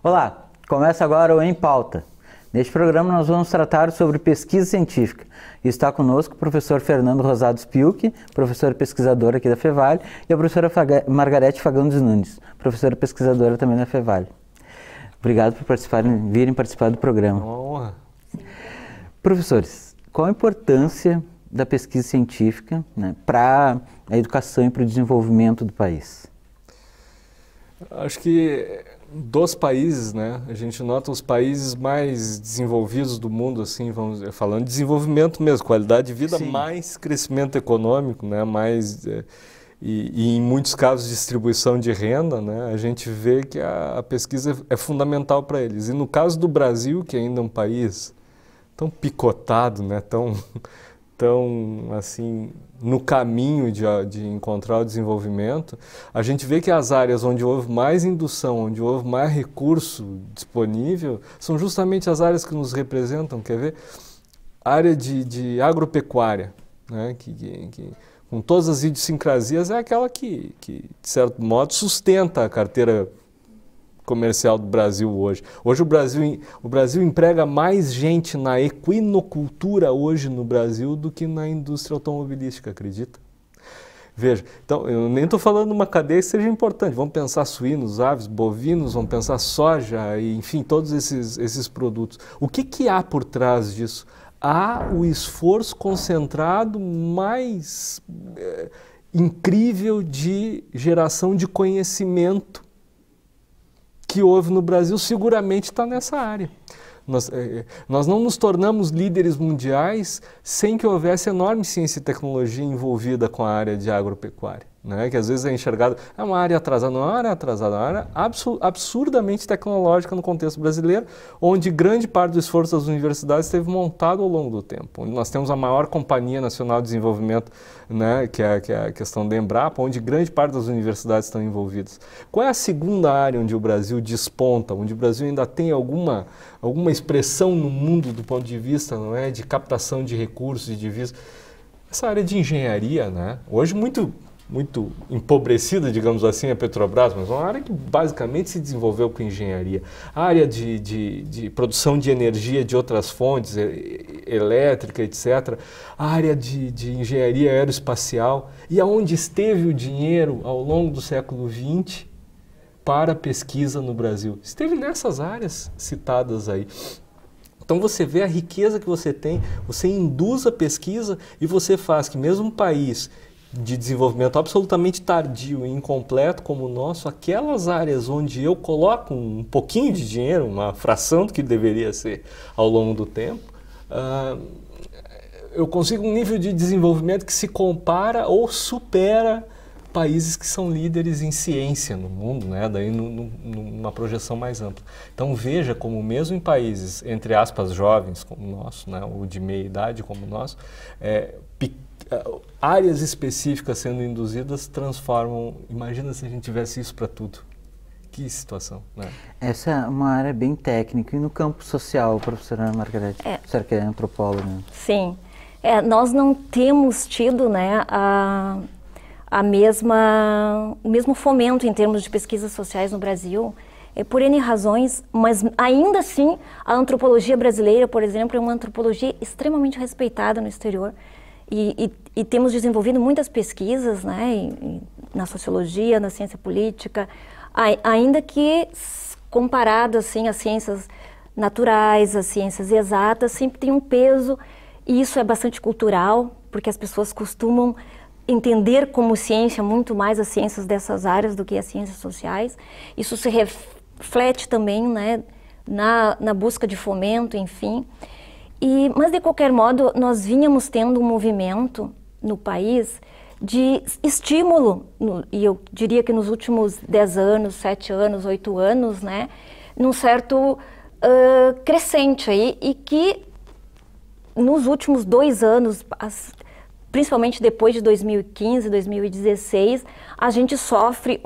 Olá, começa agora o Em Pauta. Neste programa nós vamos tratar sobre pesquisa científica. E está conosco o professor Fernando Rosados Piucchi, professor e pesquisador aqui da FEVALE, e a professora Margarete Fagundes Nunes, professora pesquisadora também da FEVALE. Obrigado por virem participar do programa. Uma honra. Professores, qual a importância da pesquisa científica, né, para a educação e para o desenvolvimento do país? Acho que dos países, né, a gente nota os países mais desenvolvidos do mundo, assim, vamos falando de desenvolvimento mesmo, qualidade de vida, sim, mais crescimento econômico, né, mais e em muitos casos distribuição de renda, né, a gente vê que a pesquisa é fundamental para eles. E no caso do Brasil, que ainda é um país tão picotado, né, tão assim, no caminho de encontrar o desenvolvimento, a gente vê que as áreas onde houve mais indução, onde houve mais recurso disponível, são justamente as áreas que nos representam. Quer ver? A área de agropecuária, né, que com todas as idiosincrasias, é aquela que, de certo modo, sustenta a carteira comercial do Brasil hoje. Hoje o Brasil emprega mais gente na equinocultura hoje no Brasil do que na indústria automobilística, acredita? Veja, então eu nem estou falando de uma cadeia que seja importante, vamos pensar suínos, aves, bovinos, vamos pensar soja, e, enfim, todos esses produtos. O que há por trás disso? Há o esforço concentrado mais incrível de geração de conhecimento que houve no Brasil, seguramente está nessa área. Nós não nos tornamos líderes mundiais sem que houvesse enorme ciência e tecnologia envolvida com a área de agropecuária, né? Que às vezes é enxergado, é uma área atrasada, não é uma área atrasada, é uma área absurdamente tecnológica no contexto brasileiro, onde grande parte do esforço das universidades esteve montado ao longo do tempo, onde nós temos a maior companhia nacional de desenvolvimento, né, que é a questão da Embrapa, onde grande parte das universidades estão envolvidas. Qual é a segunda área onde o Brasil desponta, onde o Brasil ainda tem alguma expressão no mundo do ponto de vista, não é, de captação de recursos e de vistos? Essa área de engenharia, né, hoje muito empobrecida, digamos assim, a Petrobras, mas uma área que basicamente se desenvolveu com engenharia. A área de produção de energia de outras fontes, elétrica, etc. A área de engenharia aeroespacial. E aonde esteve o dinheiro ao longo do século XX para a pesquisa no Brasil? Esteve nessas áreas citadas aí. Então você vê a riqueza que você tem, você induz a pesquisa e você faz que mesmo um país de desenvolvimento absolutamente tardio e incompleto como o nosso, aquelas áreas onde eu coloco um pouquinho de dinheiro, uma fração do que deveria ser ao longo do tempo, eu consigo um nível de desenvolvimento que se compara ou supera países que são líderes em ciência no mundo, né? Daí numa projeção mais ampla. Então veja como mesmo em países, entre aspas, jovens como o nosso, né? Ou de meia idade como o nosso, áreas específicas sendo induzidas transformam. Imagina se a gente tivesse isso para tudo. Que situação, né? Essa é uma área bem técnica. E no campo social, professora Margarete? A senhora que é antropóloga. Né? Sim. Nós não temos tido, né, o mesmo fomento em termos de pesquisas sociais no Brasil, por N razões, mas ainda assim a antropologia brasileira, por exemplo, é uma antropologia extremamente respeitada no exterior. E temos desenvolvido muitas pesquisas, né, na sociologia, na ciência política, ainda que comparado assim, às ciências naturais, às ciências exatas, sempre tem um peso, e isso é bastante cultural, porque as pessoas costumam entender como ciência muito mais as ciências dessas áreas do que as ciências sociais. Isso se reflete também, né, na busca de fomento, enfim. Mas, de qualquer modo, nós vínhamos tendo um movimento no país de estímulo, e eu diria que nos últimos 10 anos, 7 anos, 8 anos, né, num certo crescente aí, e que nos últimos 2 anos, principalmente depois de 2015, 2016, a gente sofre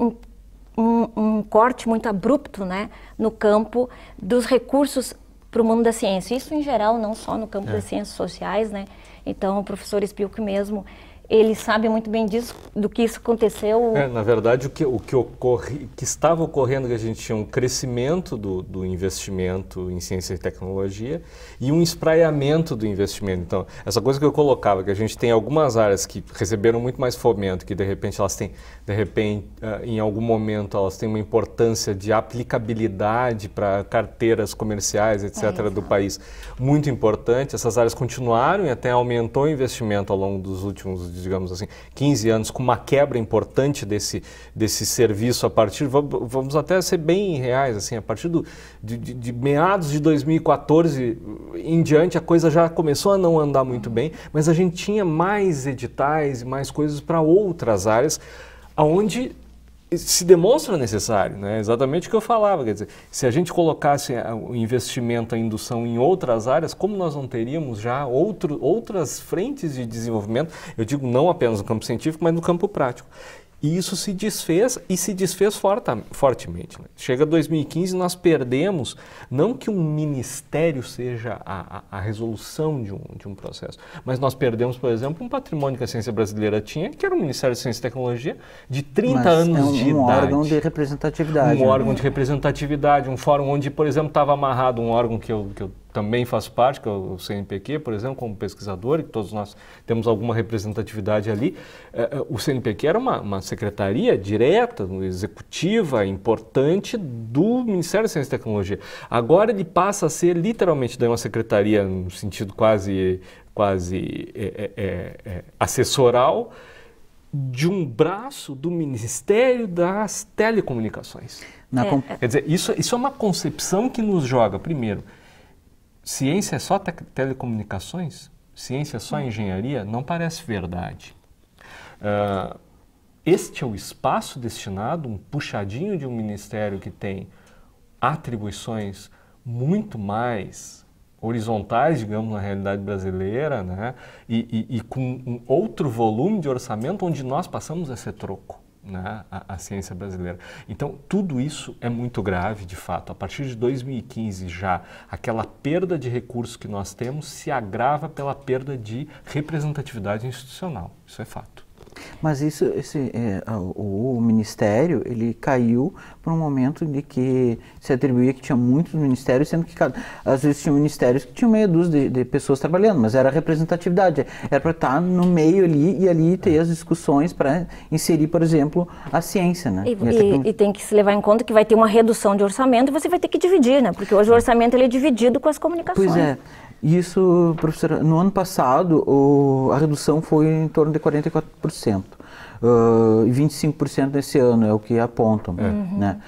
um corte muito abrupto, né, no campo dos recursos para o mundo da ciência. Isso em geral, não só no campo das ciências sociais, né? Então, o professor Spilk mesmo, ele sabe muito bem disso, do que isso aconteceu. Na verdade, o que estava ocorrendo, que a gente tinha um crescimento do investimento em ciência e tecnologia e um espraiamento do investimento. Então, essa coisa que eu colocava, que a gente tem algumas áreas que receberam muito mais fomento, que de repente elas têm, em algum momento, elas têm uma importância de aplicabilidade para carteiras comerciais, etc., do país, muito importante. Essas áreas continuaram e até aumentou o investimento ao longo dos últimos, digamos assim, 15 anos, com uma quebra importante desse serviço a partir, vamos até ser bem reais, assim, a partir de meados de 2014 em diante, a coisa já começou a não andar muito bem, mas a gente tinha mais editais e mais coisas para outras áreas, onde se demonstra necessário, né? Exatamente o que eu falava, quer dizer, se a gente colocasse o investimento, a indução em outras áreas, como nós não teríamos já outras frentes de desenvolvimento, eu digo não apenas no campo científico, mas no campo prático. E isso se desfez, e se desfez fortemente. Né? Chega 2015, nós perdemos, não que um ministério seja a resolução de um processo, mas nós perdemos, por exemplo, um patrimônio que a ciência brasileira tinha, que era o Ministério de Ciência e Tecnologia, de 30 anos de idade. Um órgão de representatividade. Um órgão de representatividade, um fórum onde, por exemplo, estava amarrado um órgão que eu também faço parte, que é o CNPq, por exemplo, como pesquisador, e que todos nós temos alguma representatividade ali. O CNPq era uma secretaria direta, executiva, importante do Ministério da Ciência e Tecnologia. Agora ele passa a ser literalmente uma secretaria, no sentido quase assessoral, de um braço do Ministério das Telecomunicações. Quer dizer, isso é uma concepção que nos joga, primeiro, ciência é só telecomunicações? Ciência é só engenharia? Não parece verdade. Este é o espaço destinado, um puxadinho de um ministério que tem atribuições muito mais horizontais, digamos, na realidade brasileira, né? E com um outro volume de orçamento onde nós passamos a ser troco. Né, a ciência brasileira. Então, tudo isso é muito grave, de fato. A partir de 2015 já, aquela perda de recursos que nós temos se agrava pela perda de representatividade institucional. Isso é fato. Mas o Ministério, ele caiu por um momento de que se atribuía que tinha muitos ministérios, sendo que às vezes tinha ministérios que tinham meia dúzia de pessoas trabalhando, mas era representatividade, era para estar no meio ali e ali ter as discussões para inserir, por exemplo, a ciência, né? E tem que se levar em conta que vai ter uma redução de orçamento e você vai ter que dividir, né? Porque hoje o orçamento ele é dividido com as comunicações. Pois é. Isso, professora, no ano passado a redução foi em torno de 44%. E 25% nesse ano é o que apontam. Né?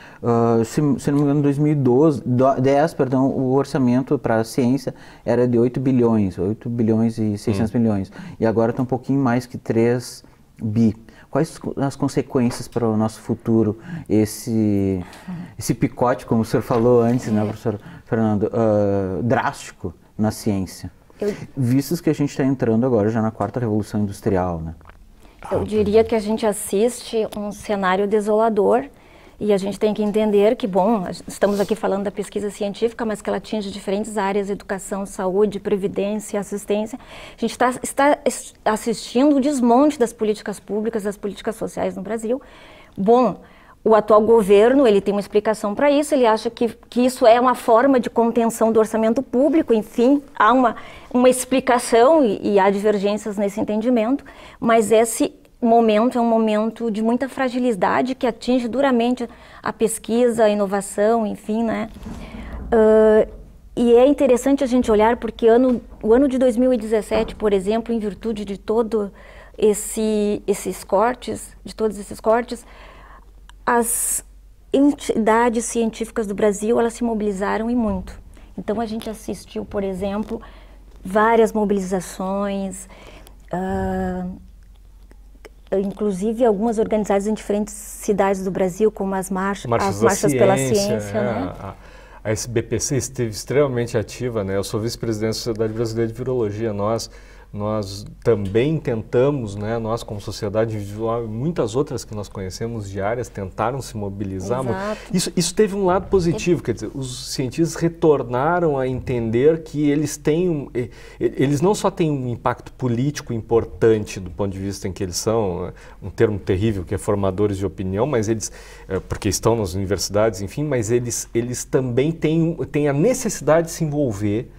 Se não me engano, em 2010, o orçamento para a ciência era de 8 bilhões e 600 milhões. E agora está um pouquinho mais que 3 bi. Quais as consequências para o nosso futuro, esse picote, como o senhor falou antes, né, professor Fernando, drástico na ciência, vistos que a gente está entrando agora já na quarta revolução industrial, né? Eu diria que a gente assiste um cenário desolador e a gente tem que entender que, bom, estamos aqui falando da pesquisa científica, mas que ela atinge diferentes áreas, educação, saúde, previdência, assistência. A gente está assistindo o desmonte das políticas públicas, das políticas sociais no Brasil. Bom, o atual governo, ele tem uma explicação para isso, ele acha que isso é uma forma de contenção do orçamento público, enfim, há uma explicação e há divergências nesse entendimento, mas esse momento é um momento de muita fragilidade que atinge duramente a pesquisa, a inovação, enfim, né? E é interessante a gente olhar porque o ano de 2017, por exemplo, em virtude de todos esses cortes, as entidades científicas do Brasil, elas se mobilizaram e muito. Então, a gente assistiu, por exemplo, várias mobilizações, inclusive algumas organizadas em diferentes cidades do Brasil, como as marchas pela ciência. Né? A SBPC esteve extremamente ativa, né? Eu sou vice-presidente da Sociedade Brasileira de Virologia. Nós nós também tentamos, né, nós como sociedade individual e muitas outras que nós conhecemos de áreas tentaram se mobilizar. Isso teve um lado positivo, quer dizer, os cientistas retornaram a entender que eles não só têm um impacto político importante do ponto de vista em que eles são, um termo terrível que é formadores de opinião, mas eles, porque estão nas universidades, enfim, mas eles também têm a necessidade de se envolver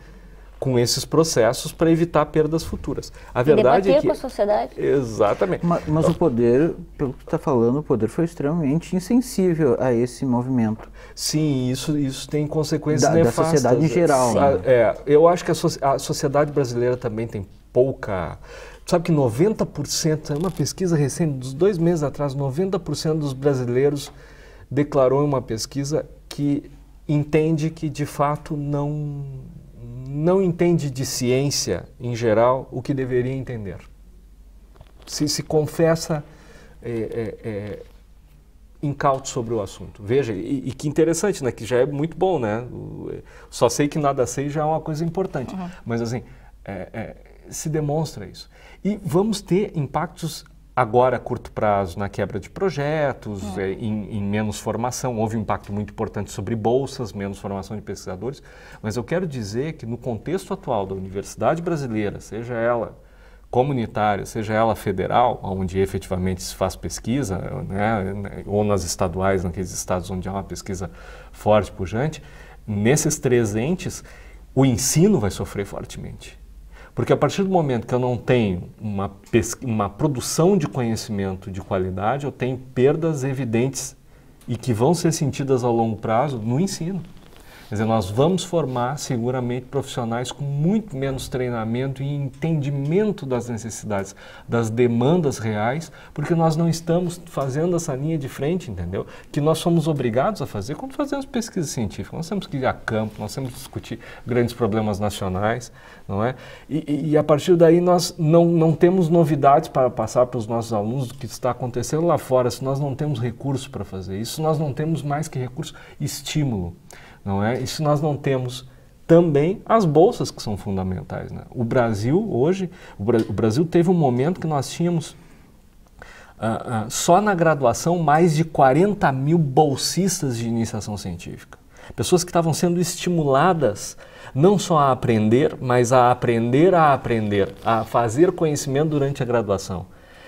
com esses processos para evitar perdas futuras. A verdade é que... com a sociedade. Exatamente. Mas o poder, pelo que está falando, o poder foi extremamente insensível a esse movimento. Sim, isso tem consequências nefastas. Da sociedade em geral. Né? Eu acho que a sociedade brasileira também tem pouca... Sabe que 90%, é uma pesquisa recente, dos 2 meses atrás, 90% dos brasileiros declarou em uma pesquisa que entende que, de fato, não entende de ciência, em geral, o que deveria entender. Se confessa incauto sobre o assunto. Veja, e que interessante, né? Que já é muito bom, né? Só sei que nada sei já é uma coisa importante. Mas, assim, se demonstra isso. E vamos ter impactos agora a curto prazo na quebra de projetos, em menos formação. Houve um impacto muito importante sobre bolsas, menos formação de pesquisadores, mas eu quero dizer que no contexto atual da universidade brasileira, seja ela comunitária, seja ela federal, onde efetivamente se faz pesquisa, né, ou nas estaduais, naqueles estados onde há uma pesquisa forte, pujante, nesses 3 entes, o ensino vai sofrer fortemente. Porque a partir do momento que eu não tenho uma produção de conhecimento de qualidade, eu tenho perdas evidentes e que vão ser sentidas ao longo prazo no ensino. Quer dizer, nós vamos formar seguramente profissionais com muito menos treinamento e entendimento das necessidades, das demandas reais, porque nós não estamos fazendo essa linha de frente, entendeu? Que nós somos obrigados a fazer quando fazemos pesquisa científica. Nós temos que ir a campo, nós temos que discutir grandes problemas nacionais, não é? E a partir daí nós não temos novidades para passar para os nossos alunos do que está acontecendo lá fora, se nós não temos recurso para fazer isso, nós não temos mais que recurso, estímulo. Não é? E se nós não temos também as bolsas que são fundamentais, né? O Brasil hoje, o Brasil teve um momento que nós tínhamos só na graduação mais de 40 mil bolsistas de iniciação científica. Pessoas que estavam sendo estimuladas não só a aprender, mas a aprender, a fazer conhecimento durante a graduação.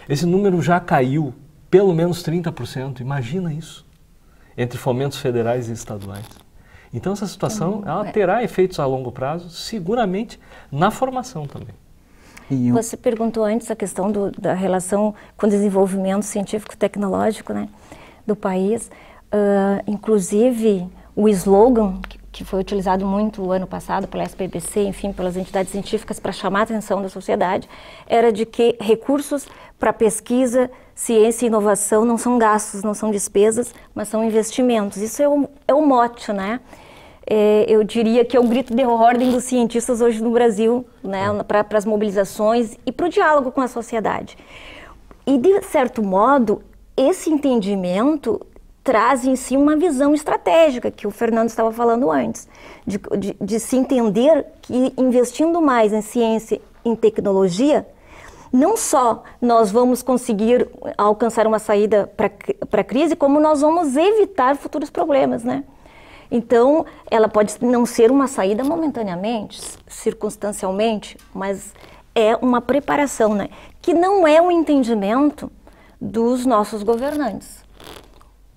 Esse número já caiu pelo menos 30%, imagina isso, entre fomentos federais e estaduais. Então essa situação ela terá efeitos a longo prazo, seguramente, na formação também. Você perguntou antes a questão da relação com o desenvolvimento científico-tecnológico, né, do país. Inclusive, o slogan que foi utilizado muito o ano passado pela SPBC, enfim, pelas entidades científicas para chamar a atenção da sociedade, era de que recursos para pesquisa, ciência e inovação não são gastos, não são despesas, mas são investimentos. Isso é o mote, né? Eu diria que é o grito de ordem dos cientistas hoje no Brasil, né, para as mobilizações e para o diálogo com a sociedade. E, de certo modo, esse entendimento traz em si uma visão estratégica, que o Fernando estava falando antes, de se entender que investindo mais em ciência e em tecnologia, não só nós vamos conseguir alcançar uma saída para a crise, como nós vamos evitar futuros problemas, né? Então, ela pode não ser uma saída momentaneamente, circunstancialmente, mas é uma preparação, né? Que não é um entendimento dos nossos governantes,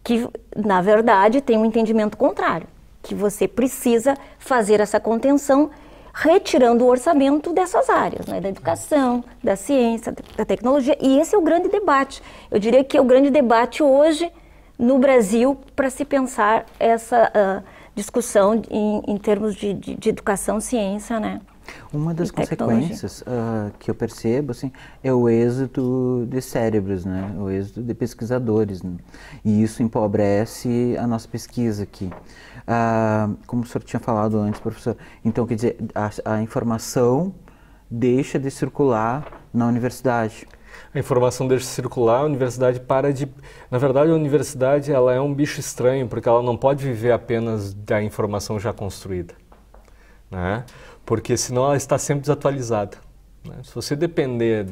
que, na verdade, tem um entendimento contrário, que você precisa fazer essa contenção retirando o orçamento dessas áreas, né? Da educação, da ciência, da tecnologia, e esse é o grande debate. Eu diria que é o grande debate hoje no Brasil para se pensar essa discussão em termos de educação, ciência, né? Uma das consequências que eu percebo assim, é o êxodo de cérebros, né? O êxodo de pesquisadores, né? E isso empobrece a nossa pesquisa aqui. Como o senhor tinha falado antes, professor, então quer dizer, a informação deixa de circular na universidade. A informação deixa de circular, a universidade para de... Na verdade, a universidade ela é um bicho estranho, porque ela não pode viver apenas da informação já construída, né? Porque senão ela está sempre desatualizada, né? Se você depender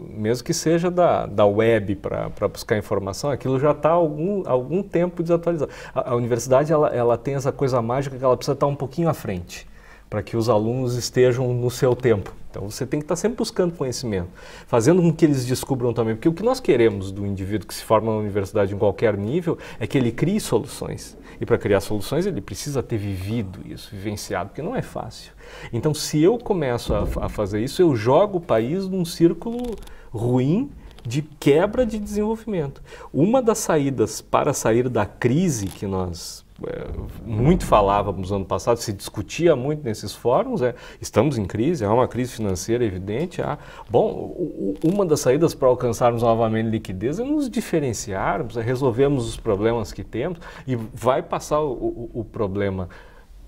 mesmo que seja da web para buscar informação, aquilo já está há algum tempo desatualizado. A universidade ela tem essa coisa mágica que ela precisa estar um pouquinho à frente, para que os alunos estejam no seu tempo. Então você tem que estar sempre buscando conhecimento, fazendo com que eles descubram também, porque o que nós queremos do indivíduo que se forma na universidade em qualquer nível é que ele crie soluções. E para criar soluções ele precisa ter vivido isso, vivenciado, porque não é fácil. Então se eu começo a fazer isso, eu jogo o país num círculo ruim de quebra de desenvolvimento. Uma das saídas para sair da crise que nós muito falávamos no ano passado, se discutia muito nesses fóruns, estamos em crise, há uma crise financeira evidente. Uma das saídas para alcançarmos novamente liquidez é nos diferenciarmos, é resolvermos os problemas que temos e vai passar o problema,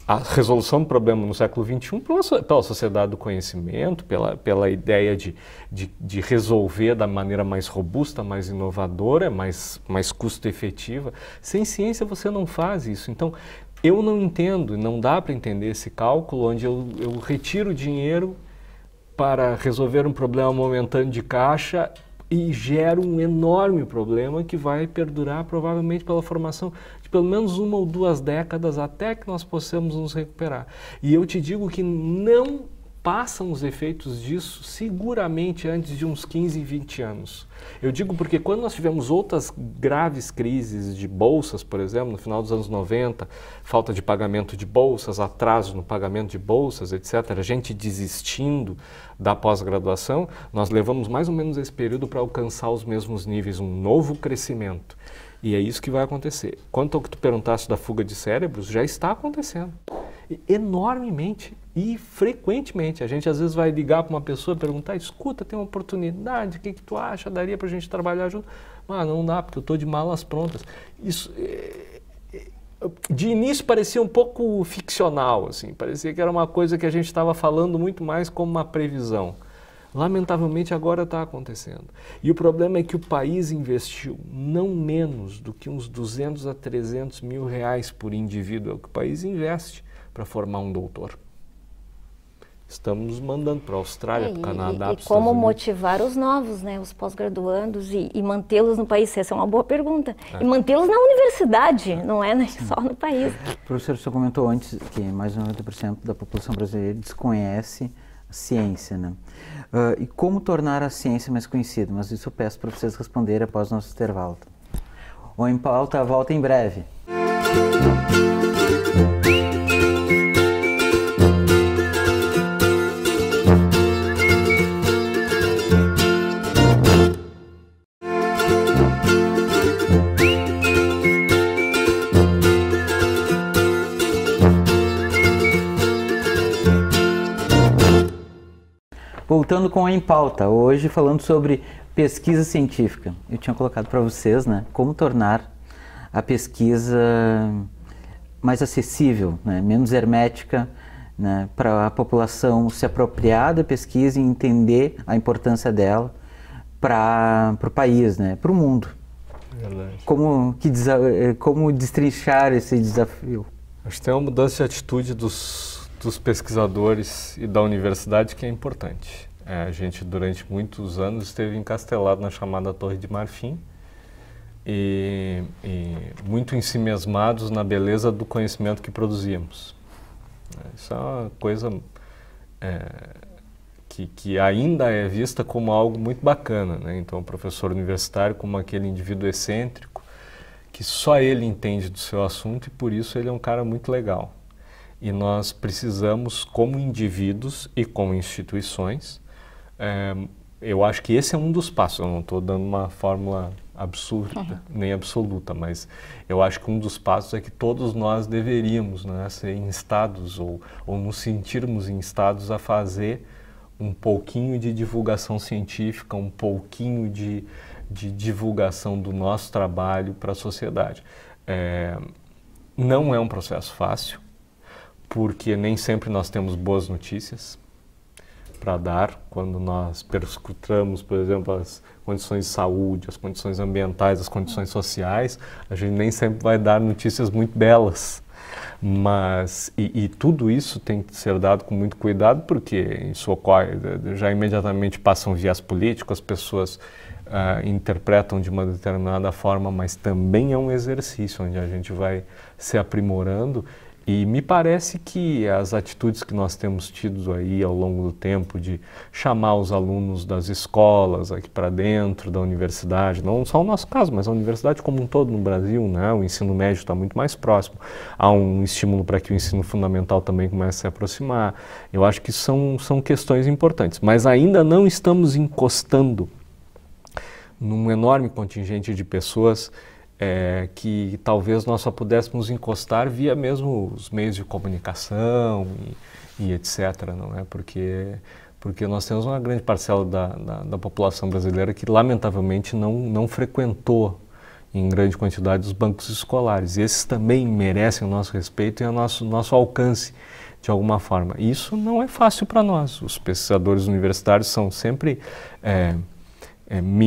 a resolução do problema no século XXI pela sociedade do conhecimento, pela ideia de resolver da maneira mais robusta, mais inovadora, mais custo-efetiva. Sem ciência você não faz isso. Então, eu não entendo, não dá para entender esse cálculo onde eu retiro dinheiro para resolver um problema momentâneo de caixa e gera um enorme problema que vai perdurar provavelmente pela formação de pelo menos 1 ou 2 décadas até que nós possamos nos recuperar. E eu te digo que não passam os efeitos disso seguramente antes de uns 15, 20 anos. Eu digo porque quando nós tivemos outras graves crises de bolsas, por exemplo, no final dos anos 90, falta de pagamento de bolsas, atraso no pagamento de bolsas, etc., a gente desistindo da pós-graduação, nós levamos mais ou menos esse período para alcançar os mesmos níveis, um novo crescimento. E é isso que vai acontecer. Quanto ao que tu perguntaste da fuga de cérebros, já está acontecendo. Enormemente e frequentemente. A gente às vezes vai ligar para uma pessoa e perguntar, escuta, tem uma oportunidade, o que tu acha? Daria para a gente trabalhar junto? Não dá, porque eu estou de malas prontas. Isso, de início parecia um pouco ficcional, assim, parecia que era uma coisa que a gente estava falando muito mais como uma previsão. Lamentavelmente agora está acontecendo. E o problema é que o país investiu não menos do que uns 200 a 300 mil reais por indivíduo, é o que o país investe para formar um doutor. Estamos mandando para a Austrália, para o Canadá, para os Estados Unidos. E como motivar os novos, né, os pós-graduandos e mantê-los no país? Essa é uma boa pergunta. E mantê-los na universidade, não é só no país. Professor, você comentou antes que mais de 90% da população brasileira desconhece a ciência, né? E como tornar a ciência mais conhecida? Mas isso eu peço para vocês responderem após o nosso intervalo. O Em Pauta volta em breve. Voltando com a Em Pauta, hoje falando sobre pesquisa científica. Eu tinha colocado para vocês, né, como tornar a pesquisa mais acessível, né, menos hermética, né, para a população se apropriar da pesquisa e entender a importância dela para o país, né, para o mundo. Verdade. Como destrinchar esse desafio? Acho que tem uma mudança de atitude dos pesquisadores e da universidade que é importante. A gente, durante muitos anos, esteve encastelado na chamada Torre de Marfim e muito ensimesmados na beleza do conhecimento que produzíamos. Isso é uma coisa que ainda é vista como algo muito bacana, né? Então, o professor universitário como aquele indivíduo excêntrico que só ele entende do seu assunto e, por isso, ele é um cara muito legal. E nós precisamos, como indivíduos e como instituições, eu acho que esse é um dos passos. Eu não estou dando uma fórmula absurda, nem absoluta, mas eu acho que um dos passos é que todos nós deveríamos, né, ser instados ou nos sentirmos instados a fazer um pouquinho de divulgação científica, um pouquinho de divulgação do nosso trabalho para a sociedade. Não é um processo fácil, porque nem sempre nós temos boas notícias para dar. Quando nós perscrutamos, por exemplo, as condições de saúde, as condições ambientais, as condições sociais, a gente nem sempre vai dar notícias muito belas. Mas, e tudo isso tem que ser dado com muito cuidado, porque isso ocorre, já imediatamente passa um viés político, as pessoas interpretam de uma determinada forma, mas também é um exercício onde a gente vai se aprimorando. E me parece que as atitudes que nós temos tido aí ao longo do tempo de chamar os alunos das escolas aqui para dentro da universidade, não só o nosso caso, mas a universidade como um todo no Brasil, né? O ensino médio está muito mais próximo, há um estímulo para que o ensino fundamental também comece a se aproximar. Eu acho que são questões importantes, mas ainda não estamos encostando num enorme contingente de pessoas que talvez nós só pudéssemos encostar via mesmo os meios de comunicação e etc., não é? Porque nós temos uma grande parcela da população brasileira que lamentavelmente não frequentou em grande quantidade os bancos escolares. E esses também merecem o nosso respeito e o nosso alcance de alguma forma. E isso não é fácil para nós. Os pesquisadores universitários são sempre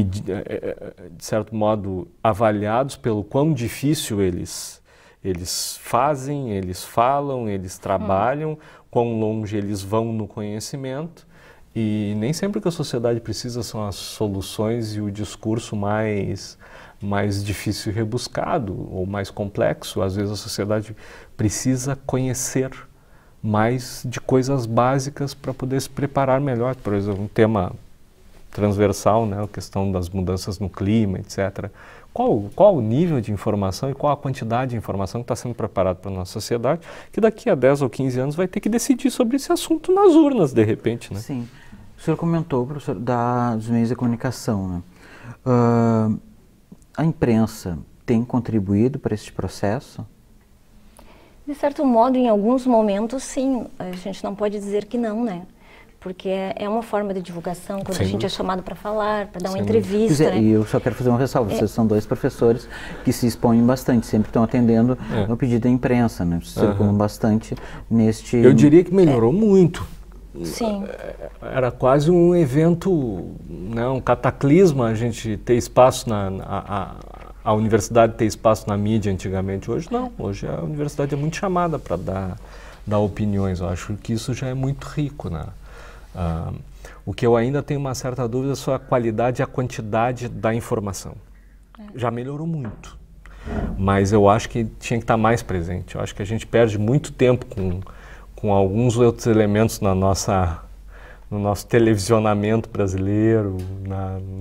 de certo modo, avaliados pelo quão difícil eles fazem, eles falam, eles trabalham, quão longe eles vão no conhecimento. E nem sempre o que a sociedade precisa são as soluções e o discurso mais difícil e rebuscado ou mais complexo. Às vezes a sociedade precisa conhecer mais de coisas básicas para poder se preparar melhor. Por exemplo, um tema transversal, né, a questão das mudanças no clima, etc. Qual o nível de informação e qual a quantidade de informação que está sendo preparada para a nossa sociedade, que daqui a 10 ou 15 anos vai ter que decidir sobre esse assunto nas urnas, de repente, né? Sim. O senhor comentou, professor, dos meios de comunicação, né? A imprensa tem contribuído para este processo? De certo modo, em alguns momentos, sim. A gente não pode dizer que não, né? Porque é uma forma de divulgação, quando a gente é chamado para falar, para dar uma entrevista. Né? E eu só quero fazer uma ressalva, vocês são dois professores que se expõem bastante, sempre estão atendendo ao pedido da imprensa, né? Circulam bastante neste... Eu diria que melhorou muito. Sim. Era quase um evento, né, um cataclisma a gente ter espaço a universidade ter espaço na mídia antigamente. Hoje não, hoje a universidade é muito chamada para dar opiniões. Eu acho que isso já é muito rico, né? O que eu ainda tenho uma certa dúvida sobre a qualidade e a quantidade da informação. Já melhorou muito, mas eu acho que tinha que estar mais presente. Eu acho que a gente perde muito tempo com alguns outros elementos no nosso televisionamento brasileiro,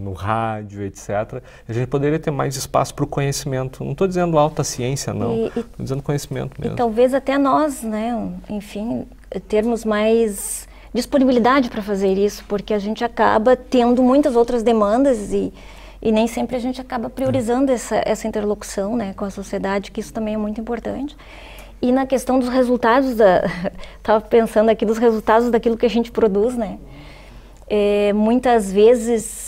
no rádio, etc. A gente poderia ter mais espaço para o conhecimento. Não estou dizendo alta ciência, não. Estou dizendo conhecimento mesmo. E talvez até nós, né, enfim, termos mais disponibilidade para fazer isso, porque a gente acaba tendo muitas outras demandas e nem sempre a gente acaba priorizando essa interlocução, né, com a sociedade, que isso também é muito importante. E na questão dos resultados, estava pensando aqui dos resultados daquilo que a gente produz, né, muitas vezes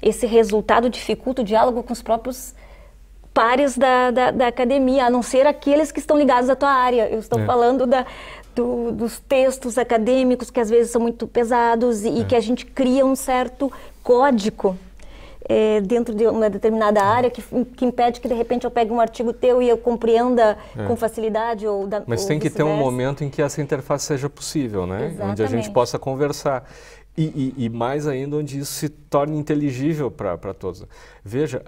esse resultado dificulta o diálogo com os próprios pares da academia, a não ser aqueles que estão ligados à tua área. Eu estou falando dos textos acadêmicos que às vezes são muito pesados e que a gente cria um certo código dentro de uma determinada área que impede que de repente eu pegue um artigo teu e eu compreenda com facilidade Mas tem que ter um momento em que essa interface seja possível, né? Exatamente. Onde a gente possa conversar e mais ainda onde isso se torne inteligível para todos. Veja,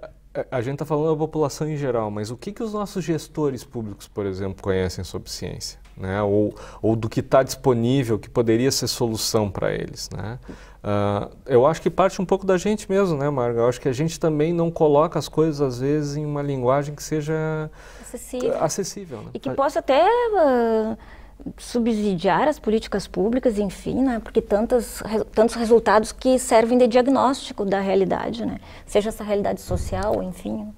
a gente está falando da população em geral, mas o que os nossos gestores públicos, por exemplo, conhecem sobre ciência? Né? Ou do que está disponível, que poderia ser solução para eles, né? Eu acho que parte um pouco da gente mesmo, né, Marga? Eu acho que a gente também não coloca as coisas, às vezes, em uma linguagem que seja acessível, né? E que possa até subsidiar as políticas públicas, enfim, né? Porque tantos resultados que servem de diagnóstico da realidade, né? Seja essa realidade social, enfim.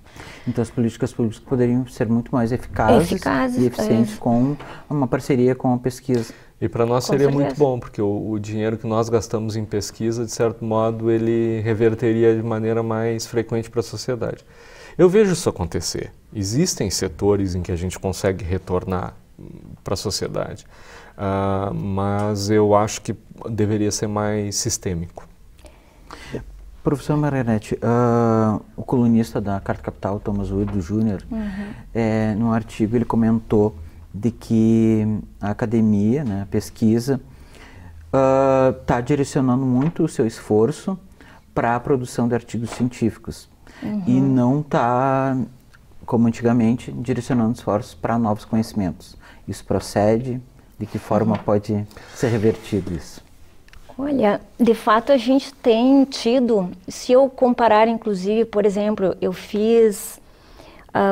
Então as políticas públicas poderiam ser muito mais eficazes e eficientes com uma parceria com a pesquisa. E para nós seria muito bom, porque o dinheiro que nós gastamos em pesquisa, de certo modo, ele reverteria de maneira mais frequente para a sociedade. Eu vejo isso acontecer. Existem setores em que a gente consegue retornar para a sociedade, mas eu acho que deveria ser mais sistêmico. Professor Marianete, o colunista da Carta Capital, Thomas Wood Jr., num artigo ele comentou de que a academia, né, a pesquisa, está direcionando muito o seu esforço para a produção de artigos científicos e não está, como antigamente, direcionando esforços para novos conhecimentos. Isso procede? De que forma pode ser revertido isso? Olha, de fato a gente tem tido, se eu comparar inclusive, por exemplo, eu fiz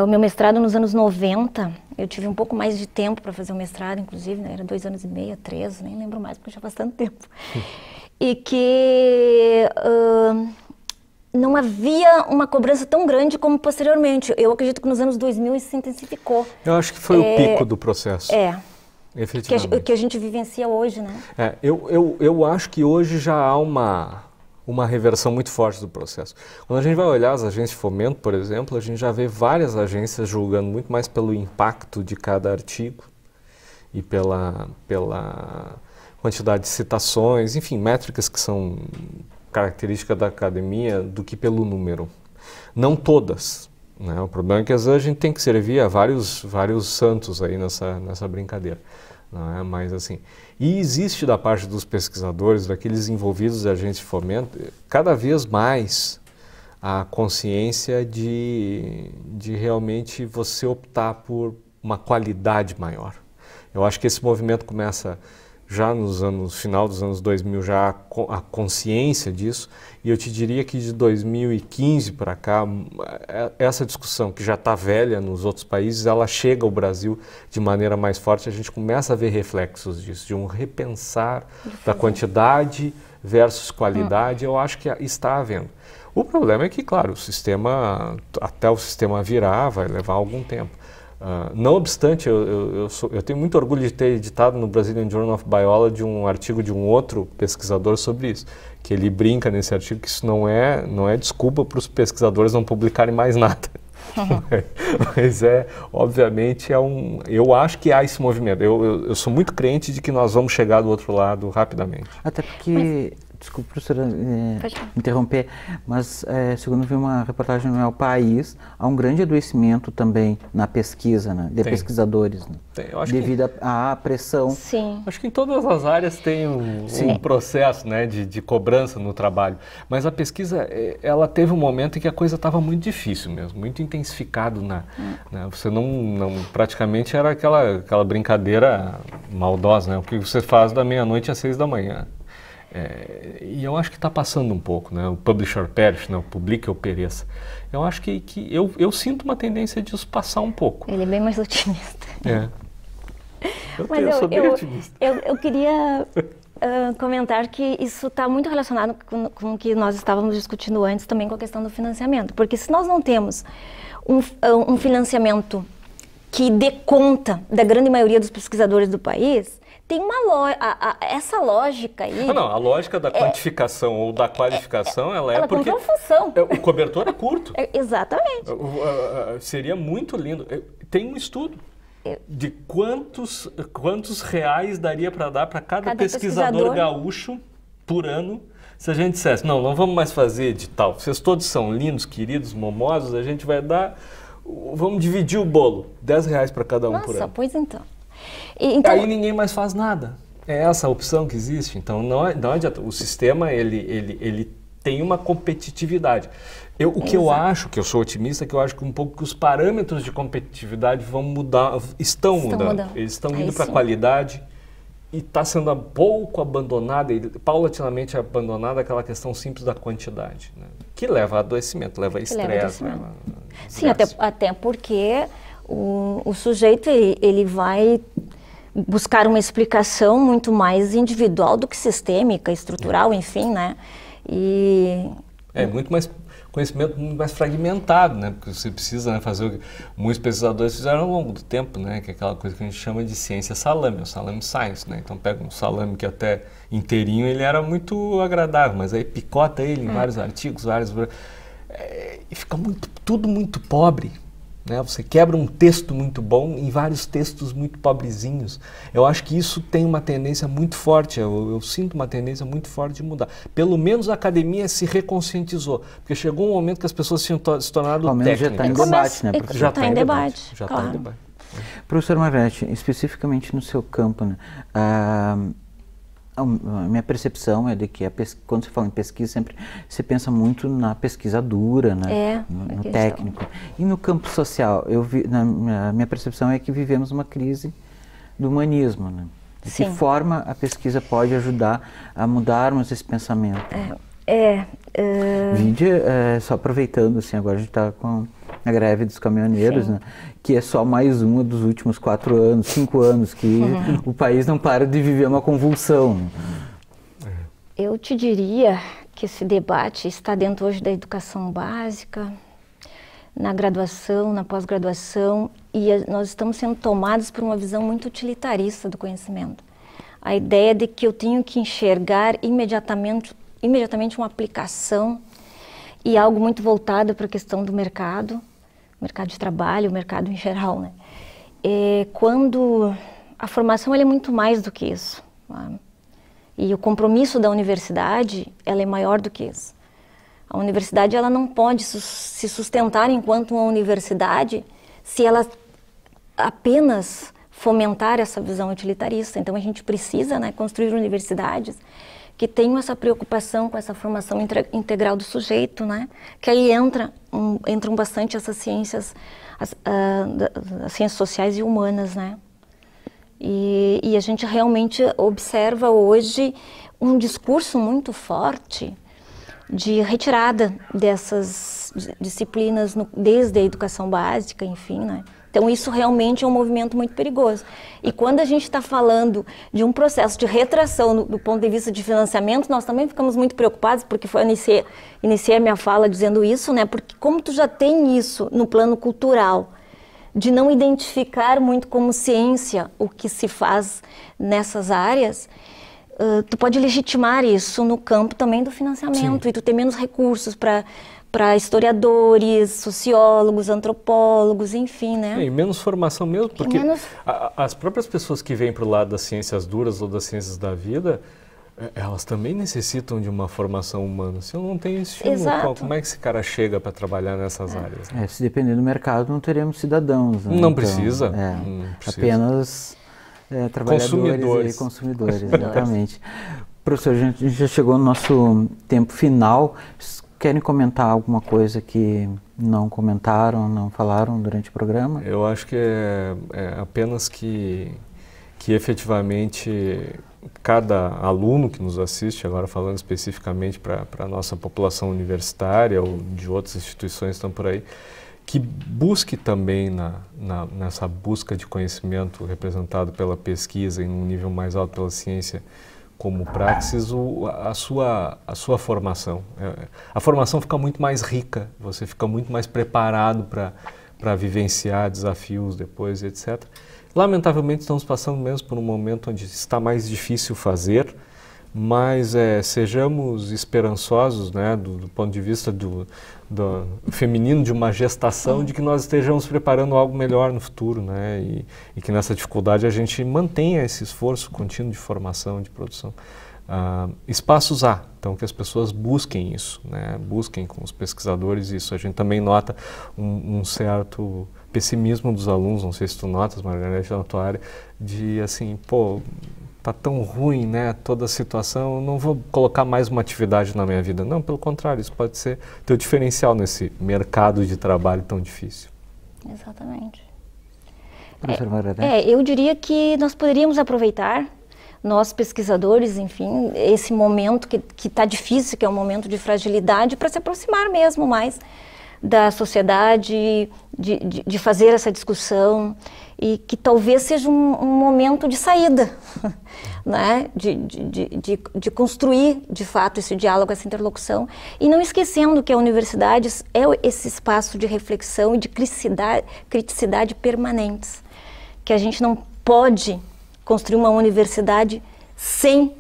o meu mestrado nos anos 90, eu tive um pouco mais de tempo para fazer o mestrado, inclusive, né? Era 2 anos e meio, 3, nem lembro mais, porque já faz tanto tempo. E que não havia uma cobrança tão grande como posteriormente. Eu acredito que nos anos 2000 isso se intensificou. Eu acho que foi o pico do processo. Efetivamente. Que a gente vivencia hoje, né? Eu acho que hoje já há uma reversão muito forte do processo. Quando a gente vai olhar as agências de fomento, por exemplo, a gente já vê várias agências julgando muito mais pelo impacto de cada artigo e pela quantidade de citações, enfim, métricas que são características da academia, do que pelo número. Não todas, né? O problema é que às vezes a gente tem que servir a vários santos aí nessa brincadeira. Não é? Mas assim, e existe da parte dos pesquisadores, daqueles envolvidos em agentes de fomento, cada vez mais a consciência de realmente você optar por uma qualidade maior. Eu acho que esse movimento começa já no final dos anos 2000, já a consciência disso, e eu te diria que de 2015 para cá, essa discussão que já está velha nos outros países, ela chega ao Brasil de maneira mais forte, a gente começa a ver reflexos disso, de um repensar da quantidade versus qualidade, eu acho que está havendo. O problema é que, claro, até o sistema virar, vai levar algum tempo. Não obstante, eu tenho muito orgulho de ter editado no Brazilian Journal of Biology um artigo de um outro pesquisador sobre isso, que ele brinca nesse artigo que isso não é desculpa para os pesquisadores não publicarem mais nada. Mas obviamente, eu acho que há esse movimento. Eu sou muito crente de que nós vamos chegar do outro lado rapidamente. Até porque... Desculpe, professora, interromper, mas segundo eu vi uma reportagem no El País, há um grande adoecimento também na pesquisa, né, de pesquisadores, né, devido à pressão. Sim. Acho que em todas as áreas tem um processo, né, de cobrança no trabalho, mas a pesquisa, ela teve um momento em que a coisa estava muito difícil mesmo, muito intensificado, né, você não praticamente era aquela brincadeira maldosa, né, o que você faz da meia-noite às 6 da manhã. E eu acho que está passando um pouco, né? O publisher perish, né? O publique ou pereça. Eu acho que eu sinto uma tendência disso passar um pouco. Ele é bem mais otimista. Eu sou bem otimista. Eu queria comentar que isso está muito relacionado com o que nós estávamos discutindo antes, também com a questão do financiamento. Porque se nós não temos um financiamento que dê conta da grande maioria dos pesquisadores do país, tem essa lógica aí... Não, a lógica da quantificação ou da qualificação, ela porque... Ela função. O cobertor é curto. Exatamente. Seria muito lindo. Tem um estudo de quantos reais daria para dar para cada pesquisador gaúcho por ano, se a gente dissesse, não vamos mais fazer edital, vocês todos são lindos, queridos, momosos, a gente vai dar... Vamos dividir o bolo, R$10 para cada um por ano. Nossa, pois então. Aí ninguém mais faz nada. É essa a opção que existe. Então não adianta. O sistema ele tem uma competitividade. O que eu acho, que eu sou otimista, que eu acho que um pouco que os parâmetros de competitividade vão mudar, estão mudando. Eles estão indo para a qualidade e está sendo um pouco abandonada, paulatinamente abandonada aquela questão simples da quantidade, né? Que leva a adoecimento, leva a estresse. Sim, até porque o sujeito ele vai buscar uma explicação muito mais individual do que sistêmica, estrutural, enfim, né? Muito mais conhecimento muito mais fragmentado, né? Porque você precisa, né, fazer o que muitos pesquisadores fizeram ao longo do tempo, né? Que é aquela coisa que a gente chama de ciência salame, o salame science, né? Então pega um salame que até inteirinho ele era muito agradável, mas aí picota ele em vários artigos, e fica tudo muito pobre. né? Você quebra um texto muito bom em vários textos muito pobrezinhos. Eu acho que isso tem uma tendência muito forte, eu sinto uma tendência muito forte de mudar. Pelo menos a academia se reconscientizou, porque chegou um momento que as pessoas tinham se tornado técnicas. Já está em debate, né, professor? Já está em debate. Já está em debate. Professor Margarete, especificamente no seu campo, né, a minha percepção é de que quando se fala em pesquisa, sempre se pensa muito na pesquisa dura, né? No técnico. E no campo social, a minha percepção é que vivemos uma crise do humanismo, né? De que forma a pesquisa pode ajudar a mudarmos esse pensamento? Só aproveitando, assim, agora a gente está com a greve dos caminhoneiros, né, que é só mais uma dos últimos 4 anos, 5 anos, que o país não para de viver uma convulsão. Eu te diria que esse debate está dentro hoje da educação básica, na graduação, na pós-graduação, e nós estamos sendo tomados por uma visão muito utilitarista do conhecimento. A ideia de que eu tenho que enxergar imediatamente uma aplicação e algo muito voltado para a questão do mercado de trabalho, o mercado em geral, né? Quando a formação ela é muito mais do que isso, né? E o compromisso da universidade ela é maior do que isso. A universidade ela não pode se sustentar enquanto uma universidade se ela apenas fomentar essa visão utilitarista. Então a gente precisa, né, construir universidades que tenham essa preocupação com essa formação integral do sujeito, né? Que aí entram bastante essas ciências, as ciências sociais e humanas, né? E a gente realmente observa hoje um discurso muito forte de retirada dessas disciplinas desde a educação básica, enfim, né? Então isso realmente é um movimento muito perigoso. E quando a gente está falando de um processo de retração do ponto de vista de financiamento, nós também ficamos muito preocupados, porque iniciei a minha fala dizendo isso, né? Porque como tu já tem isso no plano cultural, de não identificar muito como ciência o que se faz nessas áreas, tu pode legitimar isso no campo também do financiamento. Sim. E tu ter menos recursos para historiadores, sociólogos, antropólogos, enfim, né? E menos formação mesmo, porque as próprias pessoas que vêm para o lado das ciências duras ou das ciências da vida, elas também necessitam de uma formação humana. Se eu não tenho esse estímulo, como é que esse cara chega para trabalhar nessas áreas? Né? Se depender do mercado, não teremos cidadãos. Né? Não precisa. Apenas trabalhadores e consumidores, exatamente. Professor, a gente já chegou no nosso tempo final. Querem comentar alguma coisa que não comentaram, não falaram durante o programa? Eu acho que é apenas que efetivamente cada aluno que nos assiste, agora falando especificamente para a nossa população universitária ou de outras instituições que estão por aí, que busque também nessa busca de conhecimento representado pela pesquisa e num nível mais alto pela ciência, como praxis, a sua formação. A formação fica muito mais rica, você fica muito mais preparado para vivenciar desafios depois, etc. Lamentavelmente estamos passando mesmo por um momento onde está mais difícil fazer, mas sejamos esperançosos, né, do ponto de vista do feminino, de uma gestação, de que nós estejamos preparando algo melhor no futuro, né, e que nessa dificuldade a gente mantenha esse esforço contínuo de formação, de produção. Espaços há, então que as pessoas busquem isso, né, busquem com os pesquisadores isso. A gente também nota um certo pessimismo dos alunos, não sei se tu notas, Margarete, na tua área, de assim, tá tão ruim, né, toda a situação, eu não vou colocar mais uma atividade na minha vida. Não, pelo contrário, isso pode ser teu diferencial nesse mercado de trabalho tão difícil. Exatamente. Professor Margarete? Eu diria que nós poderíamos aproveitar, nós pesquisadores, enfim, esse momento que está difícil, que é um momento de fragilidade, para se aproximar mesmo mais da sociedade, de fazer essa discussão, e que talvez seja um momento de saída, né? de construir de fato esse diálogo, essa interlocução, e não esquecendo que a universidade é esse espaço de reflexão e de criticidade permanentes, que a gente não pode construir uma universidade sem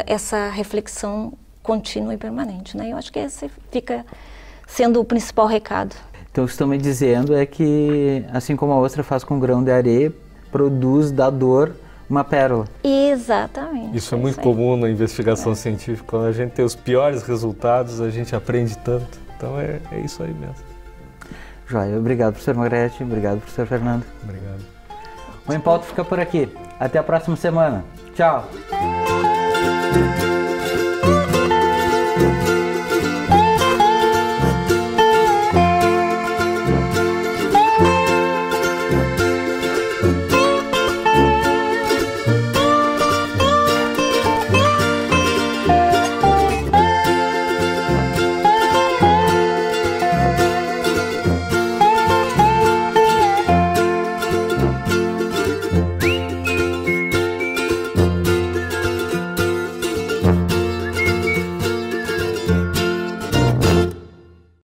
essa reflexão contínua e permanente, né? Eu acho que esse fica sendo o principal recado. Então, o que estão me dizendo é que, assim como a ostra faz com grão de areia, produz da dor uma pérola. Exatamente. Isso é muito comum na investigação científica. Quando a gente tem os piores resultados, a gente aprende tanto. Então, é isso aí mesmo. Joia. Obrigado, professor Margarete. Obrigado, professor Fernando. Obrigado. O Em Pauta fica por aqui. Até a próxima semana. Tchau.